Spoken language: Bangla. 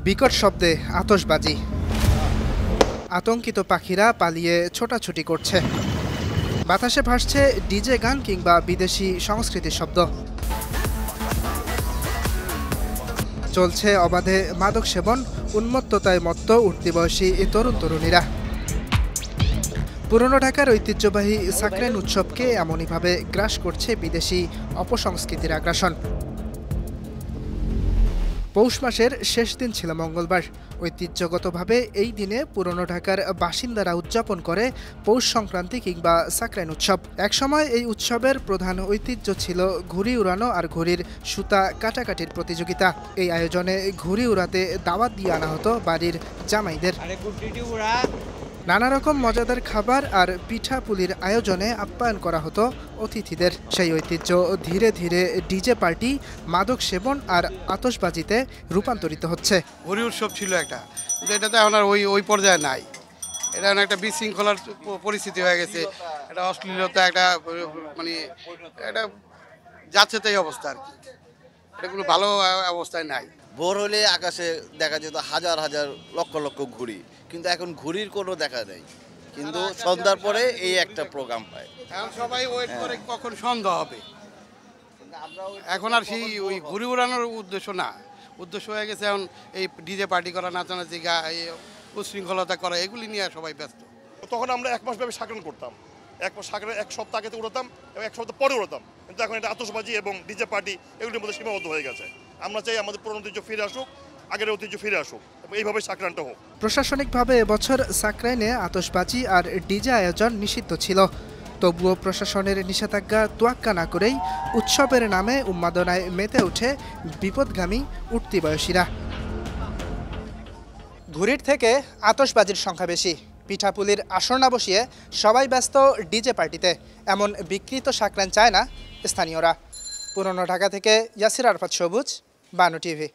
বিকট শব্দে আতশবাজি, আতঙ্কিত পাখিরা পালিয়ে ছোটাছুটি করছে। বাতাসে ভাসছে ডিজে গান কিংবা বিদেশি সংস্কৃতির শব্দ। চলছে অবাধে মাদক সেবন, উন্মত্ততায় মত্ত উঠতি বয়সী তরুণ তরুণীরা। পুরনো ঢাকার ঐতিহ্যবাহী সাকরাইন উৎসবকে এমনইভাবে গ্রাস করছে বিদেশি অপসংস্কৃতির আগ্রাসন। পৌষ মাসের শেষ দিন ছিল মঙ্গলবার। ঐতিহ্যগতভাবে এই দিনে পুরনো ঢাকার বাসিন্দারা উদযাপন করে পৌষ সংক্রান্তি কিংবা সাকরাইন উৎসব। একসময় এই উৎসবের প্রধান ঐতিহ্য ছিল ঘুড়ি উড়ানো আর ঘুড়ির সুতা কাটাকাটির প্রতিযোগিতা। এই আয়োজনে ঘুড়ি উড়াতে দাওয়াত দিয়ে আনা হতো বাড়ির জামাইদের। নানা রকম মজাদার খাবার আর পিঠাপুলির আয়োজনে আপ্যায়ন করা হতো অতিথিদের। সেই ঐতিহ্য ধীরে ধীরে ডিজে পার্টি, মাদক সেবন আর আতশবাজিতে রূপান্তরিত হচ্ছে। ঘুড়ি উৎসব ছিল একটা, কিন্তু এটা তো এখন আর ওই পর্যায়ে নাই। এটা একটা বিশৃঙ্খলার পরিস্থিতি হয়ে গেছে, একটা অশ্লীলতা, একটা মানে এটা যাচ্ছে তাই অবস্থা আর কি। এটা কোনো ভালো অবস্থায় নাই। ভোর হলে আকাশে দেখা যেত হাজার হাজার লক্ষ লক্ষ ঘুড়ি, কিন্তু এখন ঘুড়ির কোনো দেখা নেই। কিন্তু সন্ধ্যার পরে এই একটা প্রোগ্রাম পায়। এখন সবাই ওয়েট করে কখন সন্ধ্যা হবে। এখন আর সেই ওই ঘুড়ি উড়ানোর উদ্দেশ্য না, উদ্দেশ্য হয়ে গেছে এখন এই ডিজে পার্টি করা, নাচানাচি, উশৃঙ্খলতা করা, এগুলি নিয়ে সবাই ব্যস্ত। তখন আমরা এক মাস ব্যাপী সাকরাইন করতাম, এক সপ্তাহ আগে উড়াতাম এবং এক সপ্তাহ পরে উড়াতাম, কিন্তু এখন এটা আতশবাজি এবং ডিজে পার্টি এগুলির মধ্যে সীমাবদ্ধ হয়ে গেছে। আমরা চাই আমাদের পুরনো ঐতিহ্য ফিরে আসুক, আগের ঐতিহ্য ফিরে আসুক এবং এইভাবে সাকরাইনটা হোক। প্রশাসনিকভাবে এবছর সাকরাইনে আতশবাজি আর ডিজে আয়োজন নিষিদ্ধ ছিল। তবুও প্রশাসনের নিষেধাজ্ঞা তোয়াক্কা না করেই উৎসবের নামে উন্মাদনায় মেতে ওঠে বিপদগামী উঠতি বয়সীরা। ঘুড়ির থেকে আতশবাজির সংখ্যা বেশি, পিঠাপুলির আসর না বসিয়ে সবাই ব্যস্ত ডিজে পার্টিতে। এমন বিকৃত সাকরাইন চায় না স্থানীয়রা। পুরনো ঢাকা থেকে ইয়াসির আরফাত সবুজ, বানু টিভি।